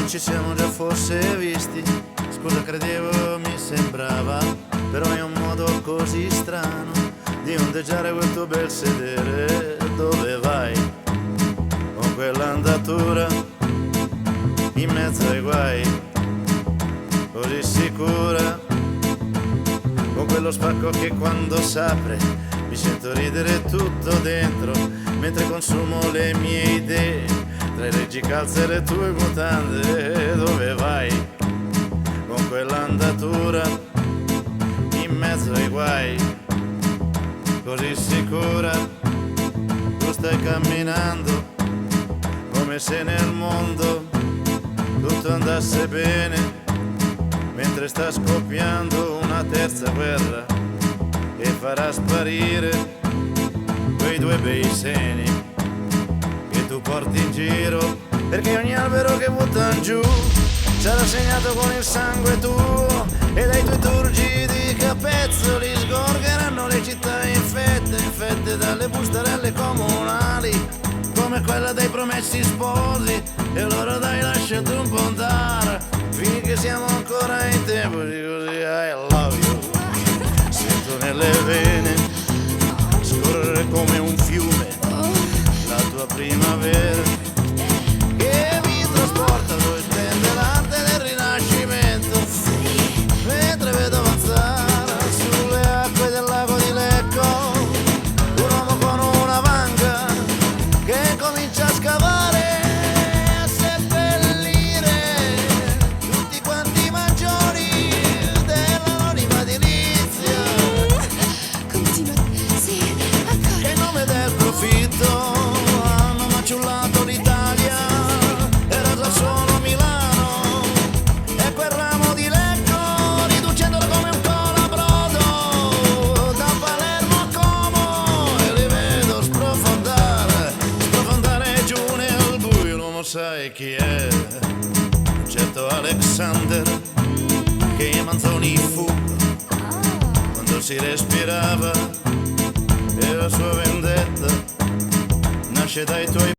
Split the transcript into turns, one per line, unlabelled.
ci siamo già forse visti. Scusa, credevo, mi sembrava, però è un modo così strano di ondeggiare quel tuo bel sedere. Dove vai con quell'andatura in mezzo ai guai, così sicura, con quello spacco che quando s'apre mi sento ridere tutto dentro, mentre consumo le mie idee tra i reggicalze e le tue mutande. Dove vai con quell'andatura in mezzo ai guai, così sicura, tu stai camminando come se nel mondo tutto andasse bene, mentre sta scoppiando una terza guerra e farà sparire quei due bei seni che tu porti in giro, perché ogni albero che buttan giù sarà segnato con il sangue tuo, e dai tuoi turgidi capezzoli sgorgeranno le città infette dalle bustarelle comunali, come quella dei promessi sposi. E allora dai, lasciati un po' andare finché siamo ancora in tempo di così. I love you, sento nelle vene scorrere come un fiume la tua primavera, che mi trasporta dove tende l'arte del rinascimento, mentre vedo avanzare sulle acque del lago di Lecco un uomo con una vanga che comincia a scavare, a seppellire tutti quanti i maggiori dell'anonima edilizia.
Continua, sì, ancora.
Che in nome del profitto hanno maciullato l'Italia, era già solo Milano e quel ramo di Lecco, riducendola come un colabrodo da Palermo a Como, e li vedo sprofondare giù nel buio. L'uomo sai chi è? Un certo Alexander che in Manzoni fu quando si respirava, e la sua vendetta nasce dai tuoi